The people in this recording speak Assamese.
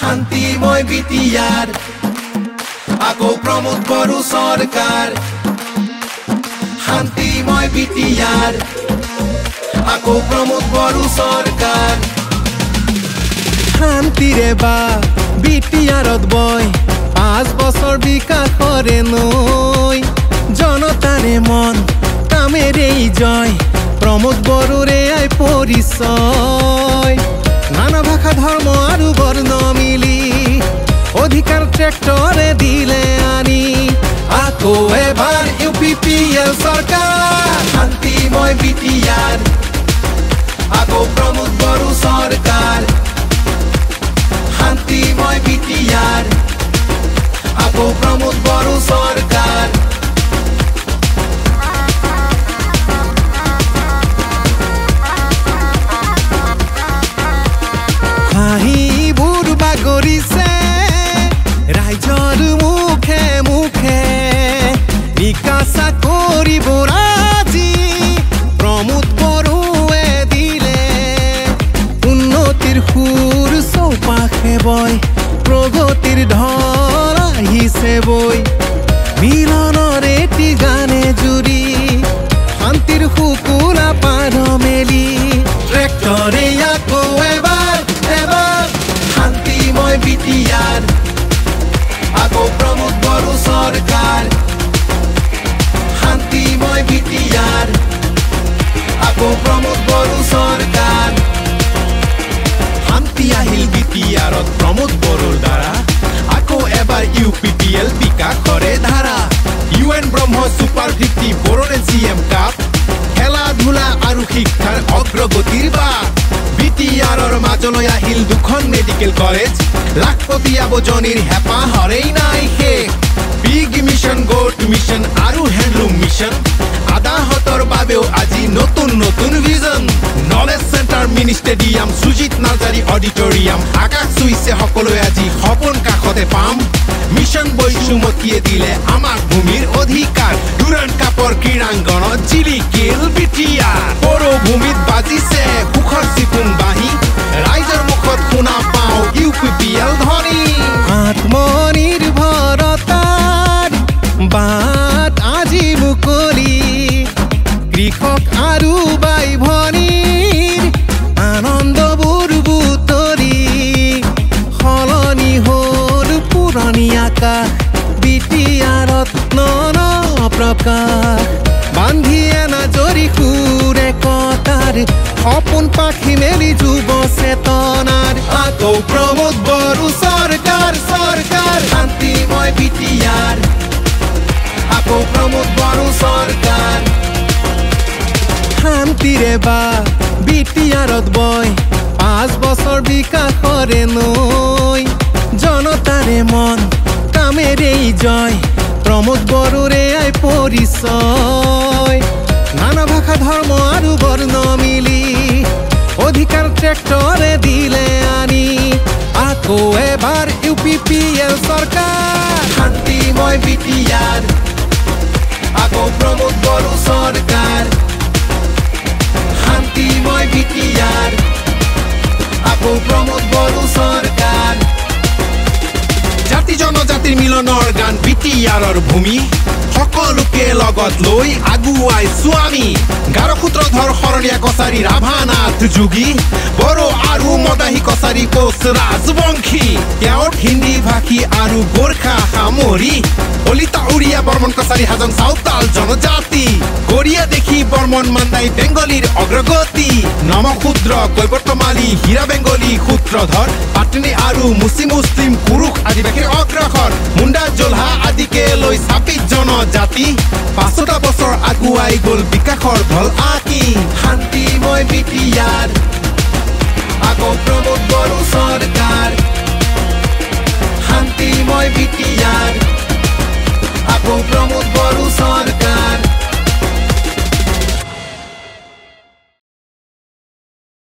শান্তিময় বিটিআৰ আকৌ প্ৰমোদ বড়ো সৰকাৰ শান্তিময় বিটিআৰ আকৌ প্ৰমোদ বড়ো সৰকাৰ শান্তিৰে বা বিটিআৰত বয় 5 বছৰ বিকাশৰে নৈ জনতাৰে মন কামেৰেই জয় প্ৰমোদ বড়োৰে আই পৰিচয় নানা ভাষা ধৰ্ম আৰু বৰ্ণ মিলি অধিকাৰ ট্ৰেক্টৰে দিলে আনি আকৌ এবাৰ ইউপিপিএল সৰকাৰ শান্তিময় বিটিআৰ আকৌ প্ৰমোদ বড়ো সৰকাৰ শান্তিময় বিটিআৰ আকৌ প্ৰমোদ বড়ো সৰকাৰ হাঁহিবোৰ বাগৰিছে ৰাইজৰ মুখে মুখে বিকাশা কৰিব আজি প্ৰমোদ বড়োৱে দিলে উন্নতিৰ সুৰ চৌপাশে বয় প্ৰগতিৰ ঢল আহিছে বৈ মিলনৰ এটি গানে জুৰি শান্তিৰ শুকুলা পাৰ মেলি ট্ৰেক্টৰে আকৌ এবাৰ শান্তিময় বিটিআৰ আকৌ প্ৰমোদ বড়ো সৰকাৰ শান্তিময় বিটিআৰ আকৌ প্ৰমোদ বড়ো সৰকাৰ শান্তি আহিল বিটিআৰত প্ৰমোদ বড়োৰ দ্বাৰা আকৌ এবাৰ ইউপিপিএল বিকাশৰে ধাৰা UN ব্ৰহ্ম সুপাৰ 50 বড়োলেণ্ড CM কাপ খেলা ধূলা আৰু শিক্ষাৰ অগ্ৰগতিৰ বা বিটিআৰৰ মাজলৈ আহিল দুখন মেডিকেল কলেজ লাখপতি আবজনীৰ হেঁপাহৰেই নাই শেষ বিগ মিশন গোট মিশন আৰু হ্যান্ডলুম মিশন আদাহতৰ বাবেও আজি নতুন নতুন vision knowledge centre mini stadium Sujit Narzary auditorium আকাশ চুইছে সকলোৱে আজি সপোন কাষতে পাম মিশন বৈষুমতীয়ে দিলে আমাক ভূমিৰ অধিকাৰ ডুৰাণ্ড কাপৰ ক্ৰীড়াংগণত জিলিকিল বিটিআৰ বড়ো ভূমিত বাজিছে সুখৰ চিকুণ বাঁহী ৰাইজৰ মুখত শুনা পাওঁ ইউপিপিএল ধ্বনি আত্মনিৰ্ভৰতাৰ বাট আজি মুকলি কৃষক আৰু বাই ভনীৰ আনন্দবোৰ বুটলি সলনি হ'ল পুৰণি আকাশ বিটিআৰত নন প্ৰকাশ বান্ধি এনা জৰি সুৰে কটাৰ সপোন পাখি মেলি যুৱ চেতনাৰ আকৌ প্ৰমোদ বড়ো সৰকাৰ শান্তিময় বিটিআৰ আকৌ প্ৰমোদ বড়ো সৰকাৰ শান্তিৰে বা বিটিআৰত বয় 5 বছৰ বিকাশৰে নৈ জনতাৰে মন কামেৰেই জয় প্ৰমোদ বড়োৰে আই পৰিচয় নানা ভাষা ধৰ্ম আৰু বৰ্ণ মিলি অধিকাৰ ট্ৰেক্টৰে দিলে আনি আকৌ এবাৰ ইউপিপিএল সৰকাৰ শান্তিময় বিটিআৰ আকৌ প্ৰমোদ বড়ো সৰকাৰ শান্তিময় বিটিআৰ আকৌ প্ৰমোদ বড়ো সৰকাৰ জাতি জনজাতিৰ মিলনৰ গান বিটিআৰৰ ভূমি সকলোকে লগত লৈ আগুৱাইছো আমি গাৰো সূত্ৰধৰ শৰণীয়া কছাৰী ৰাভানাথ যোগী বড়ো আৰু মদাহী কছাৰী কোচ ৰাজবংশী কেওট হিন্দী ভাষী আৰু গোৰ্খা সামৰি কলিতা উৰিয়া বৰ্মন কছাৰী হাজং চাওতাল জনজাতি গৰিয়া দেখি বৰ্মন মান্দাই বেংগলীৰ অগ্ৰগতি নমশূদ্ৰ কৈবৰ্তমালী হীৰা বেংগলী সূত্ৰধৰ পাটনী আৰু মুছলিম পুৰুষ আদিবাসীৰ অগ্ৰসৰ মুণ্ডা জোলহা আদিকে লৈ 26 জনজাতি 5টা বছৰ আগুৱাই গ'ল বিকাশৰ ঢল আঁকি শান্তিময় বিটিআৰ আকৌ প্ৰমোদ বড়ো সৰকাৰ